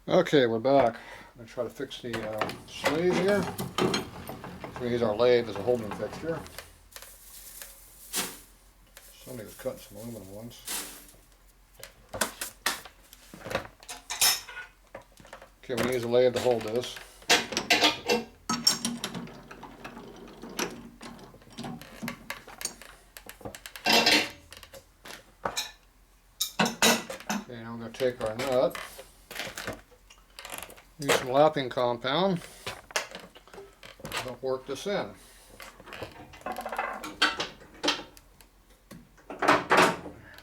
Okay, we're back. I'm going to try to fix the sleeve here. We're going to use our lathe as a holding fixture. Somebody was cutting some aluminum once. Okay, we're going to use a lathe to hold this. Okay, now we're going to take our nut. Use some lapping compound. Help work this in.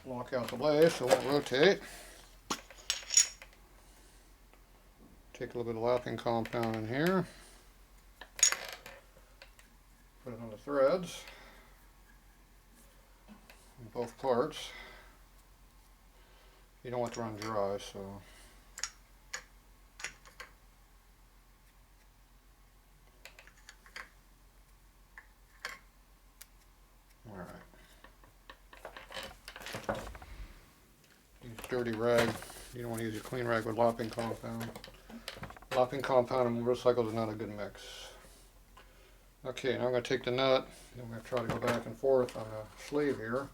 Lock out the lathe so it won't rotate. Take a little bit of lapping compound in here. Put it on the threads. In both parts. You don't want it to run dry, so. Alright. Use dirty rag. You don't want to use your clean rag with lapping compound. Lapping compound and motorcycles is not a good mix. Okay, now I'm going to take the nut and I'm going to try to go back and forth on the sleeve here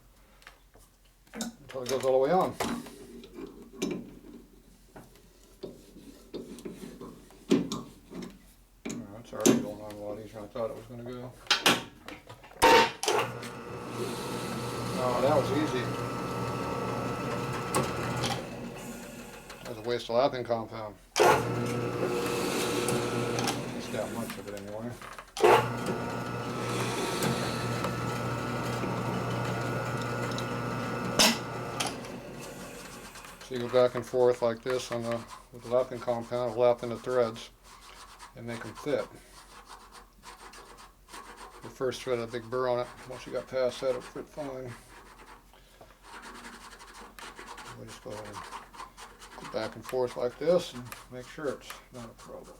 until it goes all the way on. It's already going on a lot easier than I thought it was going to go. Oh, that was easy. That was a waste of lapping compound. At least that much of it anyway. So you go back and forth like this on with the lapping compound, lap in the threads and make them fit. The first thread had a big burr on it. Once you got past that, it'll fit fine. We'll just go ahead and go back and forth like this and make sure it's not a problem.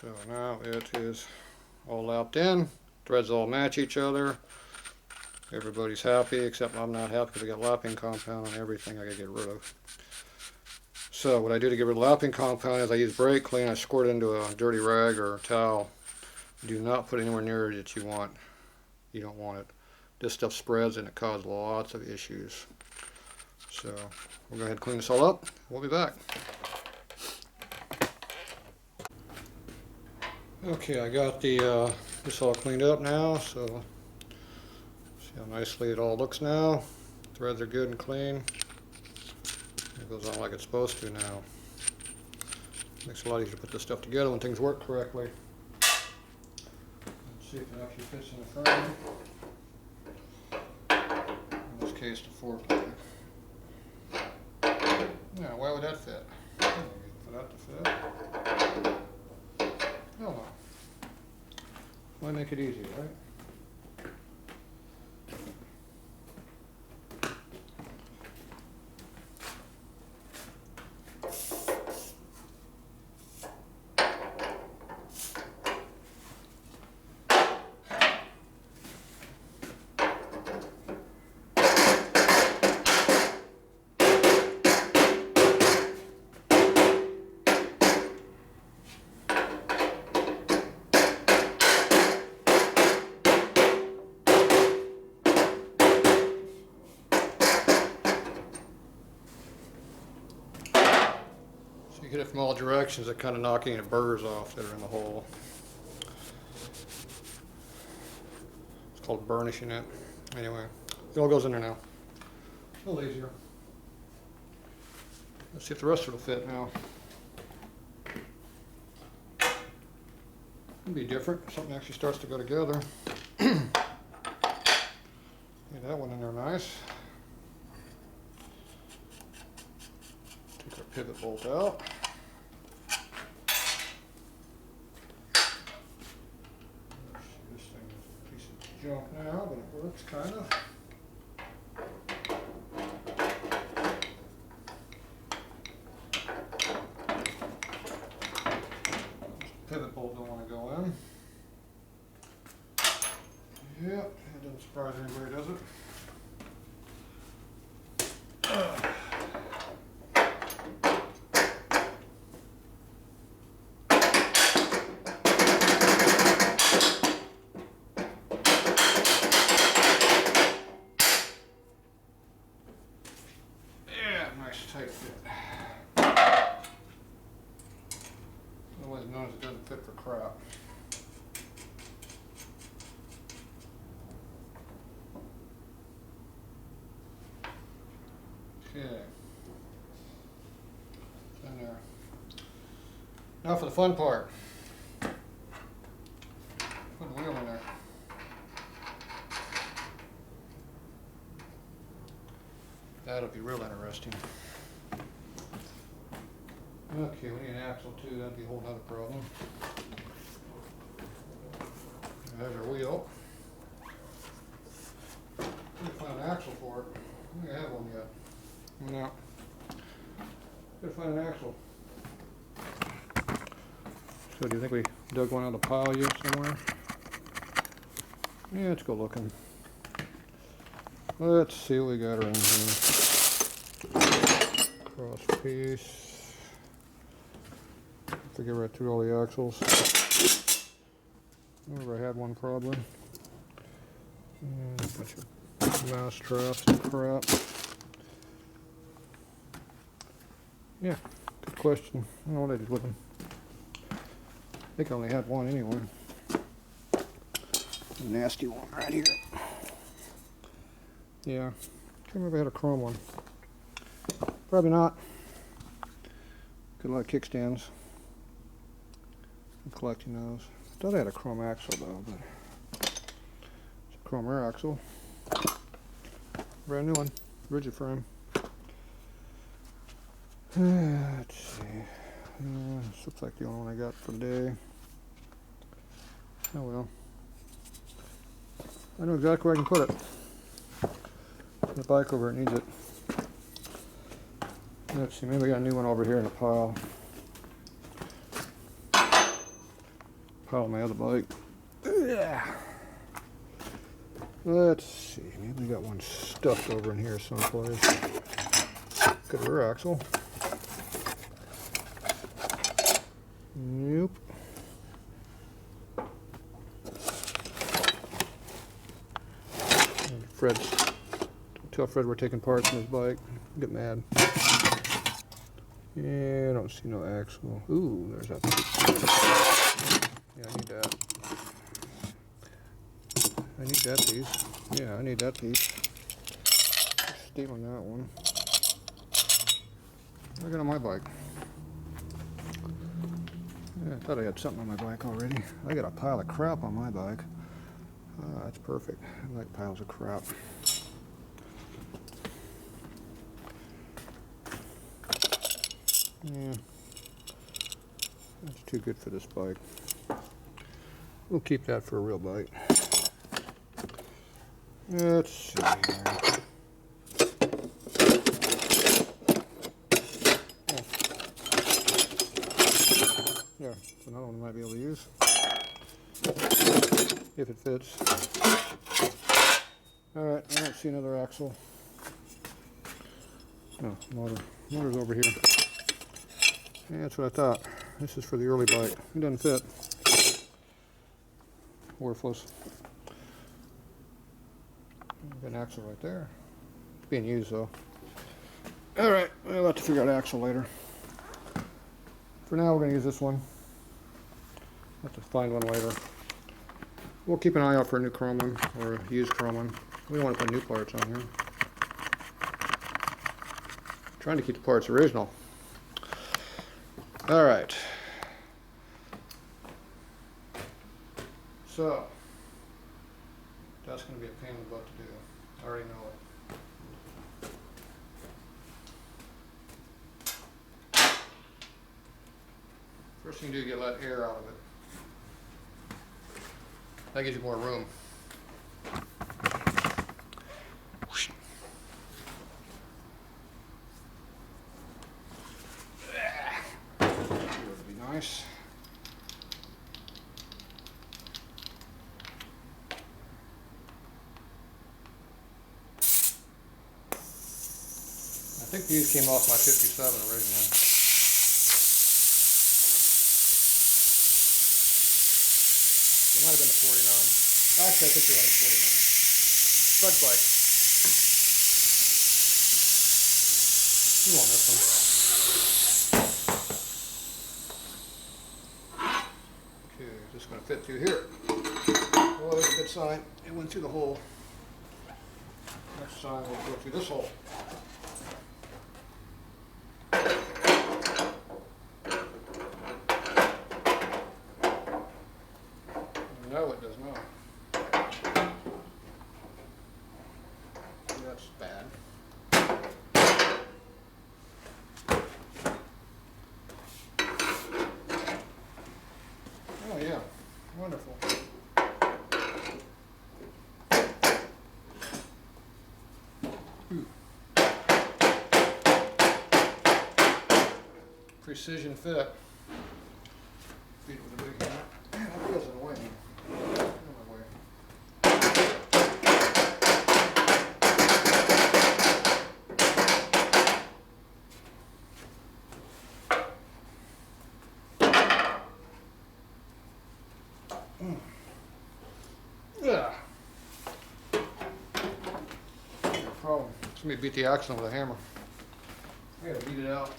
So now it is all lapped in. Threads all match each other. Everybody's happy, except I'm not happy because I got lapping compound on everything I gotta get rid of. So what I do to get rid of lapping compound is I use brake clean. I squirt it into a dirty rag or a towel. Do not put it anywhere near it that you want. You don't want it. This stuff spreads and it causes lots of issues. So we'll go ahead and clean this all up. We'll be back. Okay, I got this all cleaned up now, so see how nicely it all looks now. Threads are good and clean. It goes on like it's supposed to now. Makes it a lot easier to put this stuff together when things work correctly. Let's see if it actually fits in the frame. In this case, the fork leg. Yeah, why would that fit? For that to fit. Oh well. Why make it easy, right? You hit it from all directions, it kind of knocking the burrs off that are in the hole. It's called burnishing it. Anyway, it all goes in there now. A little easier. Let's see if the rest of it will fit now. It'll be different. Something actually starts to go together. Get that one in there nice. Take our pivot bolt out. This thing is a piece of junk now, but it works kind of. pivot bolt don't want to go in. Yep, that doesn't surprise anybody, does it? Yeah, nice tight fit. Otherwise known as it doesn't fit for crap. Okay. In there. Now for the fun part. Put the wheel in there. That'll be real interesting. Okay, we need an axle too, that'd be a whole other problem. There's our wheel. Gotta find an axle for it. I don't have one yet. No. Gotta find an axle. So do you think we dug one out of the pile yet somewhere? Yeah, let's go looking. Let's see what we got around here. Cross piece. I think I read through all the axles. Remember I had one probably. And a bunch of mouse traps and crap. Yeah, good question. I don't know what I did with them. I think I only had one anyway. A nasty one right here. Yeah, can't remember if I had a chrome one. Probably not. Got a lot of kickstands. I'm collecting those. Thought I had a chrome axle though, but it's a chrome rear axle. Brand new one, rigid frame. Let's see. This looks like the only one I got for the day. Oh well. I know exactly where I can put it. The bike over it needs it. Let's see, maybe I got a new one over here in a pile. Pile of my other bike. Yeah. Let's see, maybe we got one stuffed over in here someplace. Got a rear axle. Nope. And Fred's. Tell Fred we're taking parts in his bike. Get mad. Yeah, I don't see no axle. Ooh, there's that piece. Yeah, I need that. I need that piece. Yeah, I need that piece. Stealing that one. I got on my bike. Yeah, I thought I had something on my bike already. I got a pile of crap on my bike. That's perfect. I like piles of crap. Yeah, that's too good for this bike. We'll keep that for a real bike. Let's see here. Yeah, it's another one I might be able to use. If it fits. Alright, I don't see another axle. No, motor's over here. Yeah, that's what I thought. This is for the early bike. It doesn't fit. Worthless. Got an axle right there. It's being used though. Alright, we'll have to figure out axle later. For now, we're going to use this one. I'll have to find one later. We'll keep an eye out for a new chrome one, or a used chrome one. We don't want to put new parts on here. Trying to keep the parts original. Alright. So, that's going to be a pain in the butt to do. I already know it. First thing you do is let air out of it. That gives you more room. That would be nice. think these came off my 57 originally. They might have been the 49. Actually, I think they were the 49. Bug bite. You won't miss them. Okay, just going to fit through here. Oh, there's a good sign. It went through the hole. Next time we'll go through this hole. No, it does not. That's bad. Oh yeah, wonderful. Precision fit. Beat it with a big hammer. Man, that feels in the way. Yeah. No problem. Somebody beat the accident with a hammer. I gotta beat it out.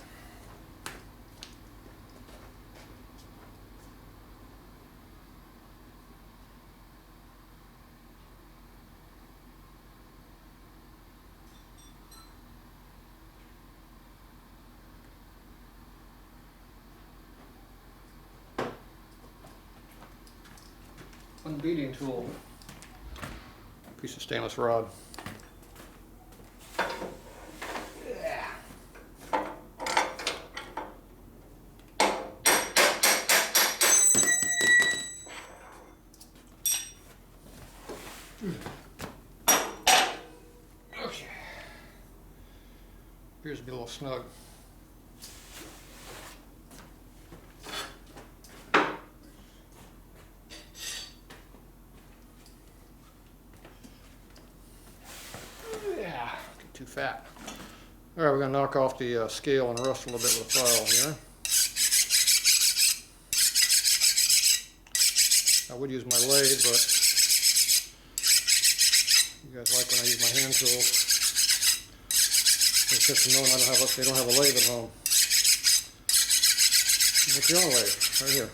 Unbeating tool. Piece of stainless rod. Yeah. Okay. Appears to be a little snug. Too fat. All right, we're going to knock off the scale and rust a little bit with a file here. I would use my lathe, but you guys like when I use my hand tools. It's just known they don't have a lathe at home. Make your own lathe, right here.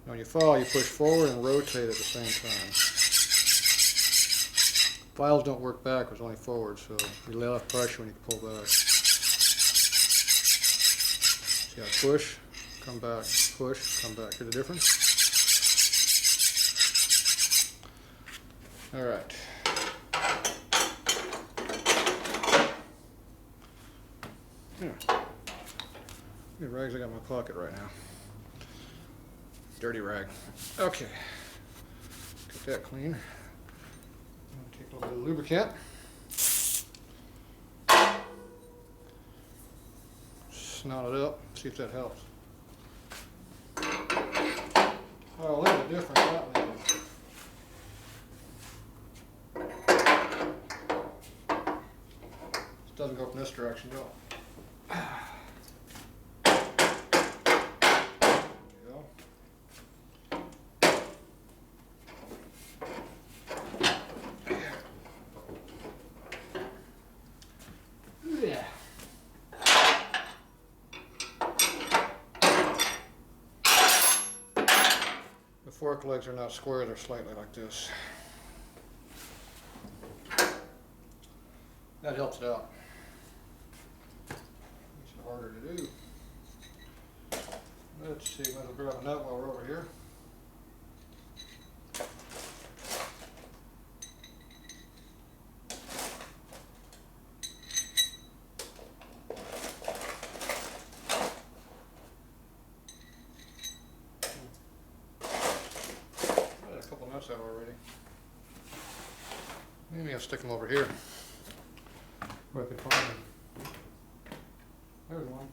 When you file, you push forward and rotate at the same time. Files don't work backwards, only forward, so you lay off pressure when you pull back. So you gotta push, come back, push, come back. Hear the difference? All right. Here. Good rags I got in my pocket right now. Dirty rag. Okay. Get that clean. Take a little bit of lubricant. Snot it up, see if that helps. Oh, look at the difference that made. It doesn't go from this direction, though. Fork legs are not square, they're slightly like this. That helps it out. Makes it harder to do. Let's see, might as well grab a nut while we're over here. Out already. Maybe I'll stick them over here where I can find them. There's one.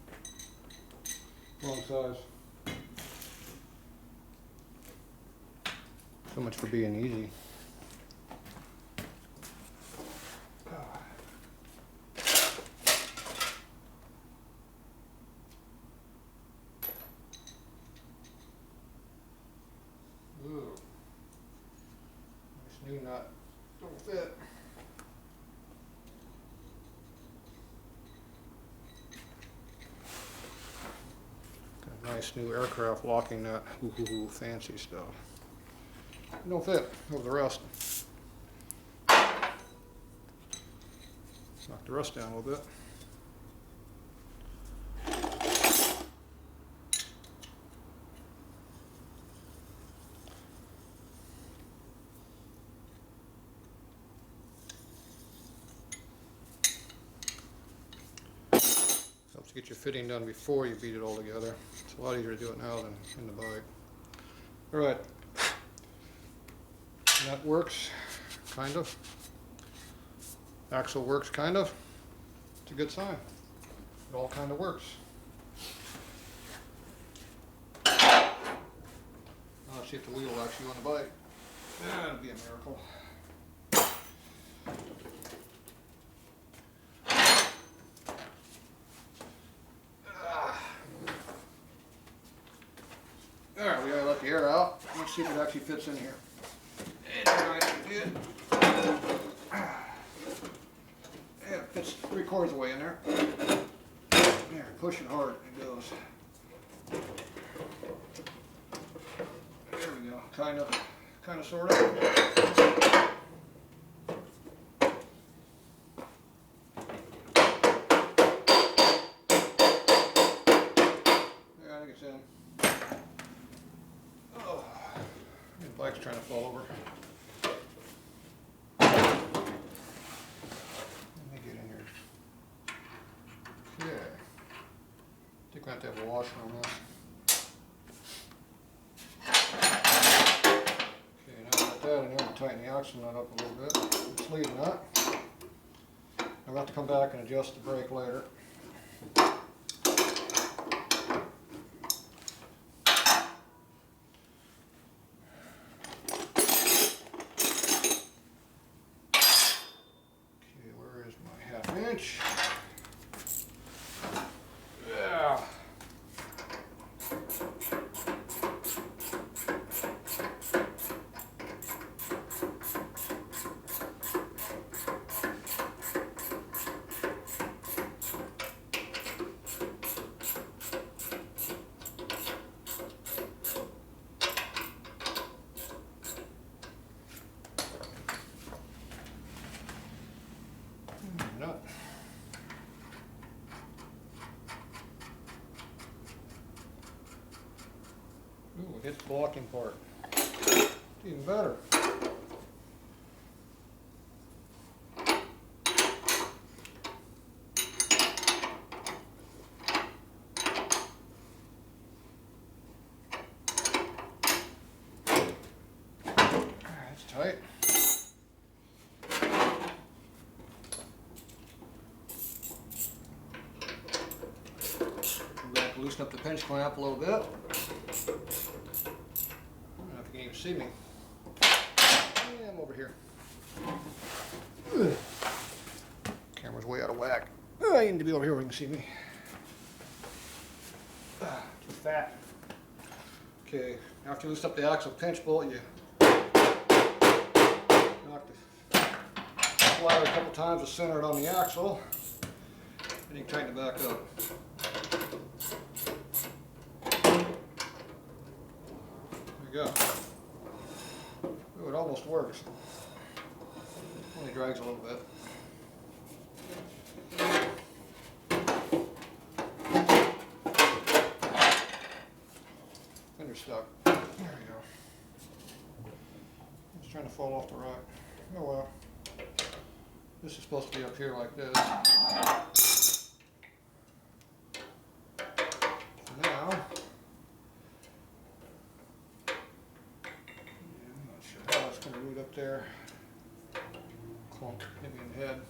Wrong size. So much for being easy. new nut don't fit. Got a nice new aircraft locking nut. Ooh, fancy stuff. It don't fit over the rust. Knock the rust down a little bit. Helps to get your fitting done before you beat it all together. It's a lot easier to do it now than in the bike. Alright. Nut works, kind of. Axle works, kind of. It's a good sign. It all kind of works. Now let's see if the wheel will actually go on the bike. That'll be a miracle. Alright, we gotta let the air out. Let's see if it actually fits in here. It fits 3/4 of the way in there. There, push it hard, it goes. There we go. Kind of, sort of. Yeah, I think it's in. Oh, the bike's trying to fall over. I think we have to have a washer on this. Okay, now I got that in there, we'll tighten the axle nut up a little bit. It's lead nut. I'll have to come back and adjust the brake later. Okay, where is my 1/2 inch? Yeah. Nut. Ooh, we hit the blocking part. Even better. That's tight. We're going to loosen up the pinch clamp a little bit. I don't know if you can even see me. Yeah, I'm over here. Camera's way out of whack. I need to be over here where you can see me. Too fat. Okay, after you loosen up the axle pinch bolt, you knock the slider a couple times to center it on the axle, and you can tighten it back up. There you go. Ooh, it almost works. Only drags a little bit. Fender stuck. There we go. It's trying to fall off the right. Oh well. This is supposed to be up here like this. Now, I'm not sure how it's going to root up there. Clunk, hit me in the head.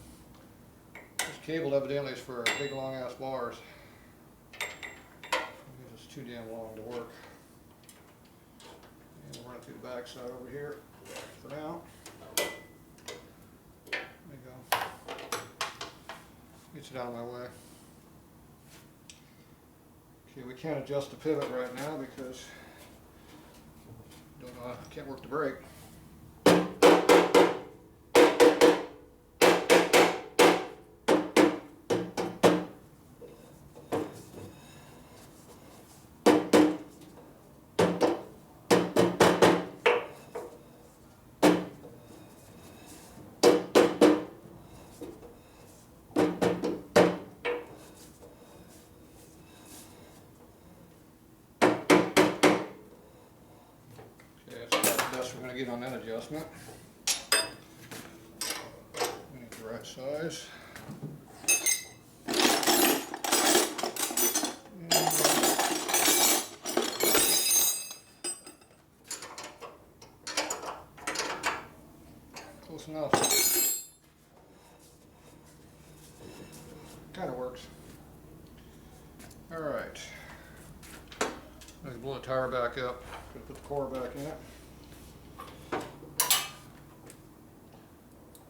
This cable evidently is for big long ass bars. It's too damn long to work. And we'll run it through the back side over here for now. There you go. Gets it out of my way. Okay, we can't adjust the pivot right now because don't know, I can't work the brake. best we're going to get on that adjustment. We need the right size. Close enough. Kind of works. Alright. Let's blow the tire back up. Gonna put the core back in it.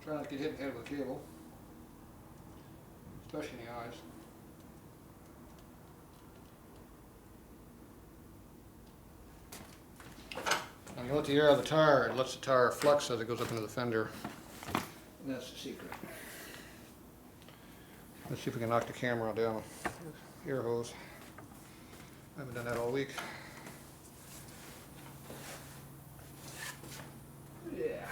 Try not to get hit in the head with a cable, especially in the eyes. When you let the air out of the tire, it lets the tire flex as it goes up into the fender. And that's the secret. Let's see if we can knock the camera down. Air hose. I haven't done that all week. Yeah.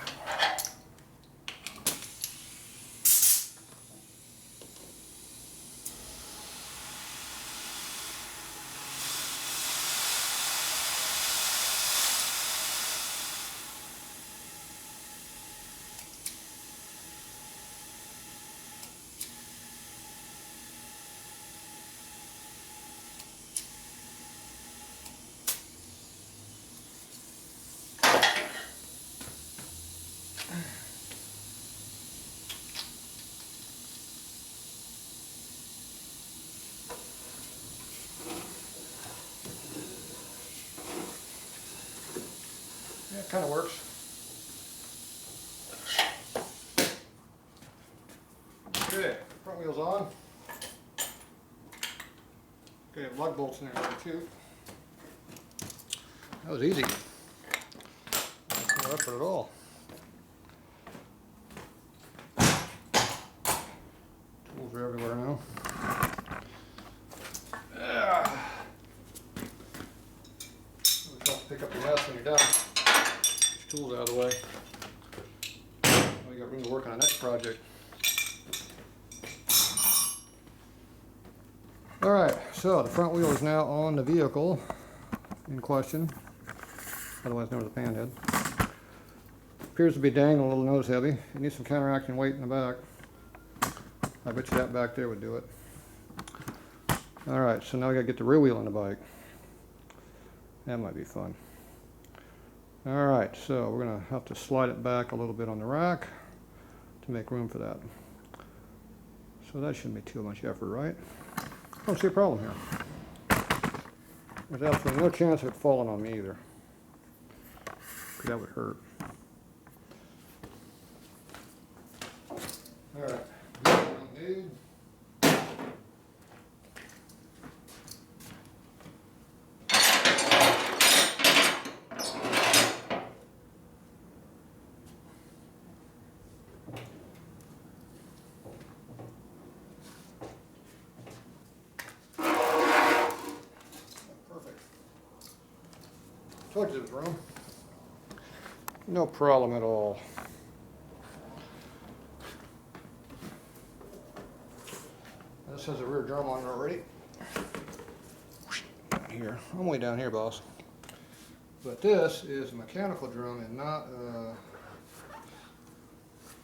Yeah, it kind of works. Okay, front wheel's on. Okay, lug bolts in there too. That was easy. No effort at all. Tools are everywhere now. Always have to pick up the mess when you're done. Get your tools out of the way. Now you got room to work on the next project. Alright, so the front wheel is now on the vehicle in question, otherwise known as a panhead. Appears to be dangling a little nose heavy. It needs some counteracting weight in the back. I bet you that back there would do it. Alright, so now we gotta get the rear wheel on the bike. That might be fun. Alright, so we're gonna have to slide it back a little bit on the rack to make room for that. So that shouldn't be too much effort, right? I don't see a problem here. There's absolutely no chance of it falling on me either. That would hurt. Alright. Told you there was room. No problem at all. This has a rear drum on it already. Down here. I'm way down here, boss. But this is a mechanical drum and not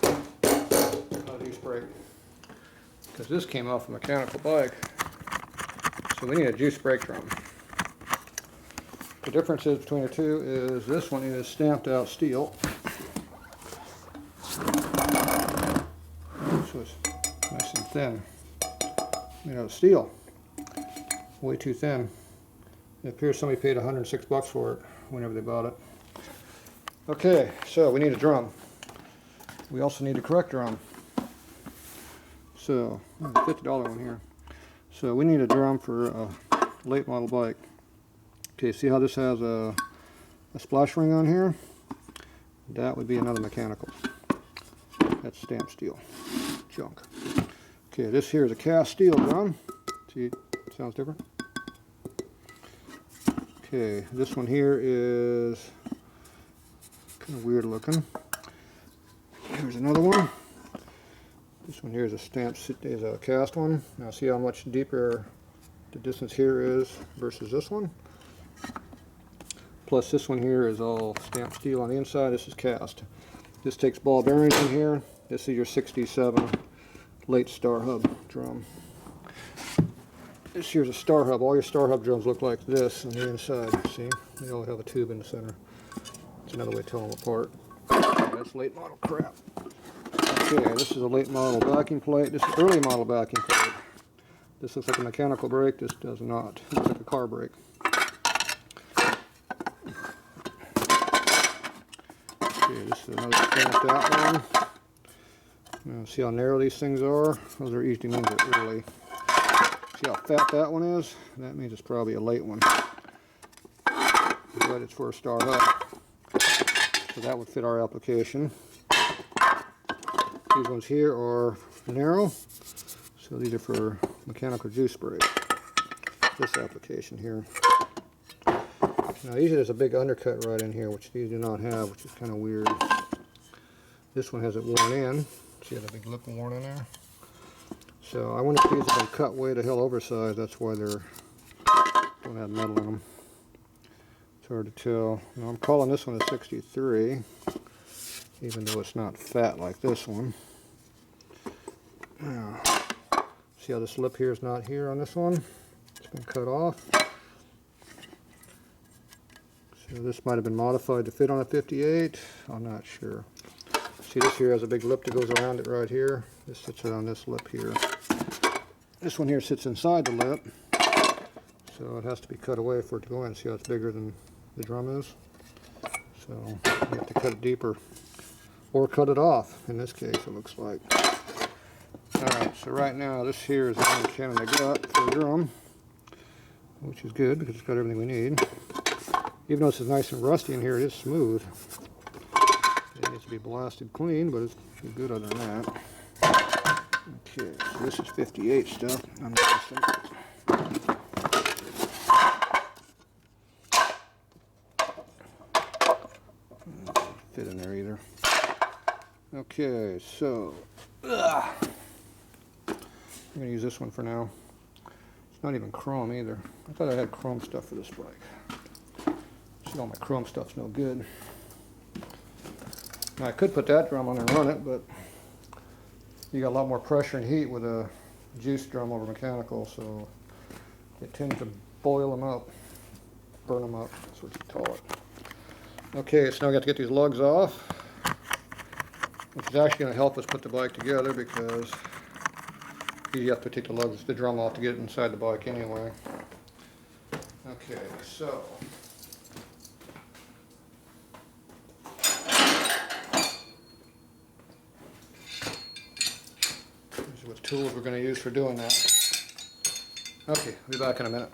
a juice brake. Because this came off a mechanical bike. So we need a juice brake drum. The difference is between the two is this one is stamped out steel. This was nice and thin. You know, steel. Way too thin. It appears somebody paid $106 for it whenever they bought it. Okay, so we need a drum. We also need a correct drum. So, $50 one here. So we need a drum for a late model bike. Okay, see how this has a splash ring on here? That would be another mechanical. That's stamped steel. Junk. Okay, this here is a cast steel drum. See, it sounds different. Okay, this one here is kind of weird looking. Here's another one. This one here is a stamped, is a cast one. Now see how much deeper the distance here is versus this one. plus this one here is all stamped steel on the inside. This is cast. This takes ball bearings in here. This is your 67 late star hub drum. This here's a star hub. All your star hub drums look like this on the inside. See? They all have a tube in the center. It's another way to tell them apart. Okay, that's late model crap. Okay, this is a late model backing plate. This is early model backing plate. This looks like a mechanical brake. This does not. It looks like a car brake. Okay, this is another stamped out one. Now, see how narrow these things are? Those are usually means they're early. See how fat that one is? That means it's probably a late one. But it's for a star hub. So that would fit our application. These ones here are narrow. So these are for mechanical juice brake. This application here. Now usually there's a big undercut right in here, which these do not have, which is kind of weird. This one has it worn in. See how the big lip worn in there? So I wonder if these have been cut way to hell oversized. That's why they're don't have metal in them. It's hard to tell. Now I'm calling this one a 63, even though it's not fat like this one. Now, see how this lip here is not here on this one? It's been cut off. So this might have been modified to fit on a 58. I'm not sure. See, this here has a big lip that goes around it right here. This sits on this lip here. This one here sits inside the lip, so it has to be cut away for it to go in. See how it's bigger than the drum is? So you have to cut it deeper, or cut it off. In this case, it looks like. Alright, so right now this here is the only cannon I got for the drum, which is good because it's got everything we need. Even though this is nice and rusty in here, it is smooth. It needs to be blasted clean, but it's good other than that. Okay, so this is 58 stuff. I'm guessing. Fit in there either. Okay, so I'm going to use this one for now. It's not even chrome either. I thought I had chrome stuff for this bike. See, all my chrome stuff's no good. Now I could put that drum on and run it, but you got a lot more pressure and heat with a juice drum over mechanical, so it tends to boil them up, burn them up. That's what you call it. Okay, so now we got to get these lugs off, which is actually going to help us put the bike together because you have to take the drum off to get it inside the bike anyway. Okay, so these are what tools we're going to use for doing that. Okay, we'll be back in a minute.